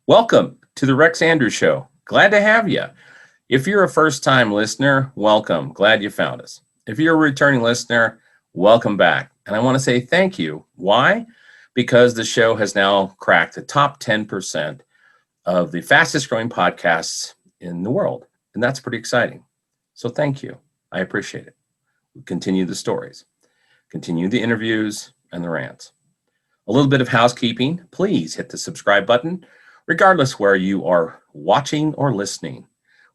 Welcome to the Rex Andrews Show. Glad to have you. If you're a first-time listener, welcome. Glad you found us. If you're a returning listener, welcome back. And I want to say thank you. Why? Because the show has now cracked the top 10% of the fastest growing podcasts in the world. And that's pretty exciting. So thank you. I appreciate it. Continue the stories, continue the interviews and the rants. A little bit of housekeeping. Please hit the subscribe button, regardless where you are watching or listening.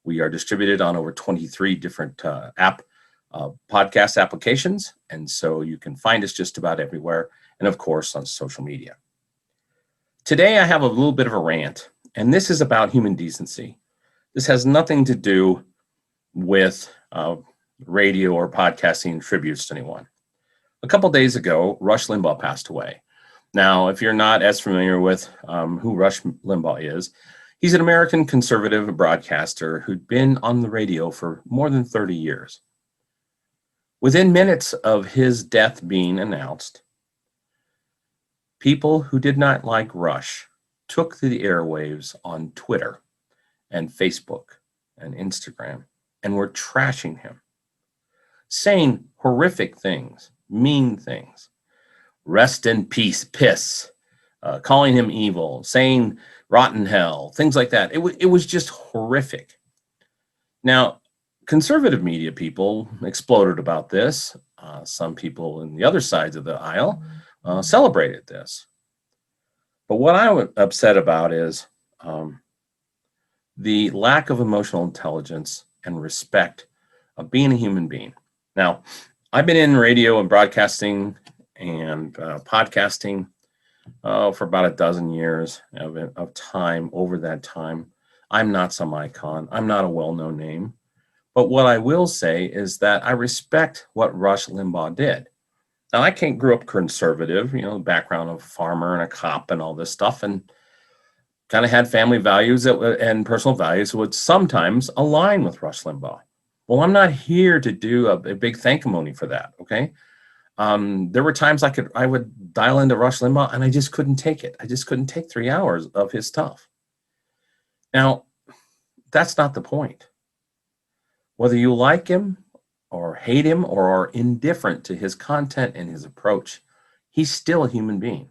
We are distributed on over 23 different podcast applications, and so you can find us just about everywhere, and of course on social media. Today I have a little bit of a rant, and this is about human decency. This has nothing to do with radio or podcasting tributes to anyone. A couple days ago, Rush Limbaugh passed away. Now, if you're not as familiar with who Rush Limbaugh is, he's an American conservative broadcaster who'd been on the radio for more than 30 years. Within minutes of his death being announced, people who did not like Rush took to the airwaves on Twitter and Facebook and Instagram and were trashing him, saying horrific things, mean things. Rest in peace, piss, calling him evil, saying rotten hell, things like that. It was just horrific. Now, conservative media people exploded about this. Some people in the other sides of the aisle celebrated this. But what I'm upset about is the lack of emotional intelligence and respect of being a human being. Now, I've been in radio and broadcasting and podcasting for about a dozen years of time. Over that time, I'm not some icon. I'm not a well-known name. But what I will say is that I respect what Rush Limbaugh did. Now, I grew up conservative, background of a farmer and a cop and all this stuff, and kind of had family values and personal values that would sometimes align with Rush Limbaugh. Well, I'm not here to do a big thankfully for that, okay? There were times I would dial into Rush Limbaugh and I just couldn't take it. I just couldn't take 3 hours of his stuff. Now, that's not the point. Whether you like him or hate him or are indifferent to his content and his approach, he's still a human being.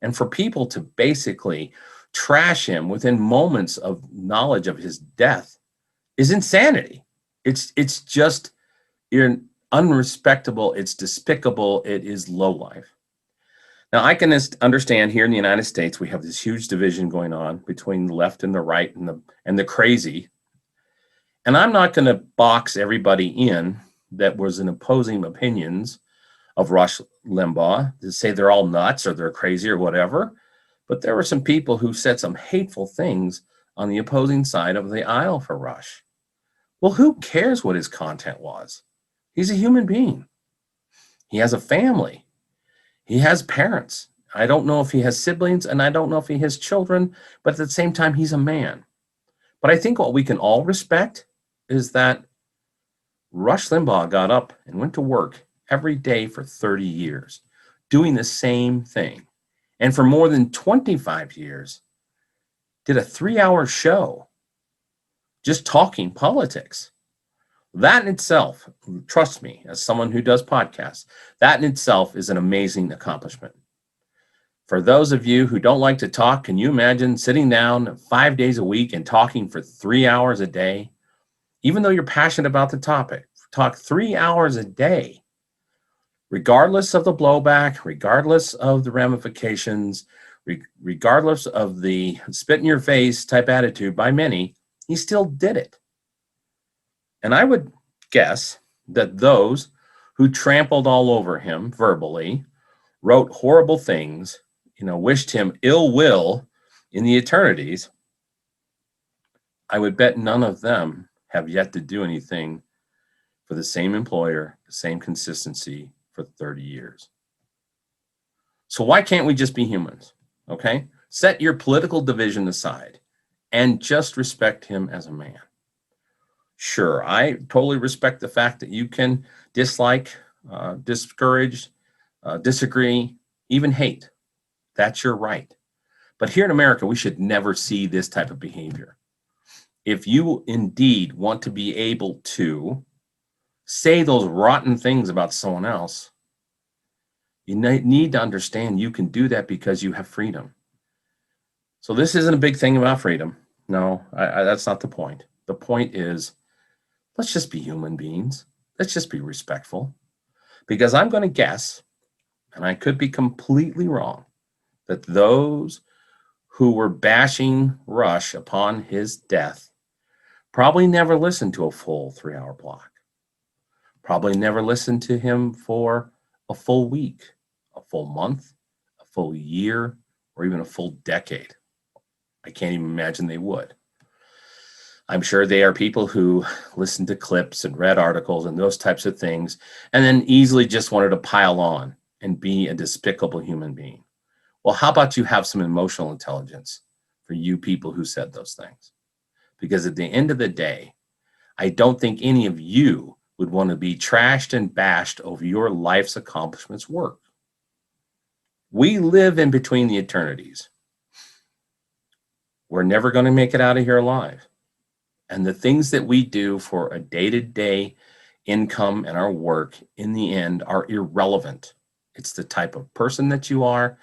And for people to basically trash him within moments of knowledge of his death is insanity. It's just unrespectable. It's despicable. It is lowlife. Now, I can understand here in the United States, we have this huge division going on between the left and the right and the crazy. And I'm not going to box everybody in that was in opposing opinions of Rush Limbaugh to say they're all nuts or they're crazy or whatever. But there were some people who said some hateful things on the opposing side of the aisle for Rush. Well, who cares what his content was? He's a human being. He has a family. He has parents. I don't know if he has siblings, and I don't know if he has children, but at the same time, he's a man. But I think what we can all respect is that Rush Limbaugh got up and went to work every day for 30 years, doing the same thing. And for more than 25 years, did a 3-hour show just talking politics. That in itself, trust me, as someone who does podcasts, that in itself is an amazing accomplishment. For those of you who don't like to talk, can you imagine sitting down 5 days a week and talking for 3 hours a day? Even though you're passionate about the topic, talk 3 hours a day, regardless of the blowback, regardless of the ramifications, regardless of the spit in your face type attitude by many, he still did it. And I would guess that those who trampled all over him verbally, wrote horrible things, wished him ill will in the eternities, I would bet none of them have yet to do anything for the same employer, the same consistency for 30 years. So why can't we just be humans? Okay? Set your political division aside and just respect him as a man. Sure, I totally respect the fact that you can dislike, discourage, disagree, even hate. That's your right. But here in America, we should never see this type of behavior. If you indeed want to be able to say those rotten things about someone else, you need to understand you can do that because you have freedom. So this isn't a big thing about freedom. No, that's not the point. The point is, let's just be human beings. Let's just be respectful. Because I'm going to guess, and I could be completely wrong, that those who were bashing Rush upon his death probably never listened to a full 3-hour block. Probably never listened to him for a full week, a full month, a full year, or even a full decade. I can't even imagine they would. I'm sure they are people who listened to clips and read articles and those types of things, and then easily just wanted to pile on and be a despicable human being. Well, how about you have some emotional intelligence for you people who said those things? Because at the end of the day, I don't think any of you would want to be trashed and bashed over your life's accomplishments work. We live in between the eternities. We're never going to make it out of here alive. And the things that we do for a day-to-day income and our work in the end are irrelevant. It's the type of person that you are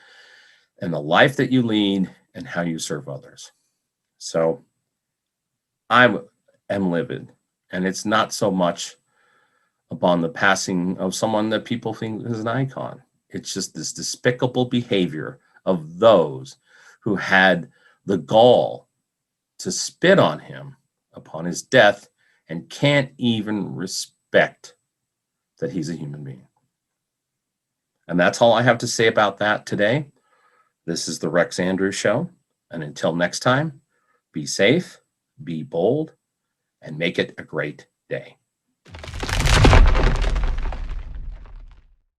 and the life that you lead and how you serve others. So I am livid, and it's not so much upon the passing of someone that people think is an icon. It's just this despicable behavior of those who had the gall to spit on him upon his death and can't even respect that he's a human being. And that's all I have to say about that today. This is the Rex Andrews Show. And until next time, be safe, be bold, and make it a great day.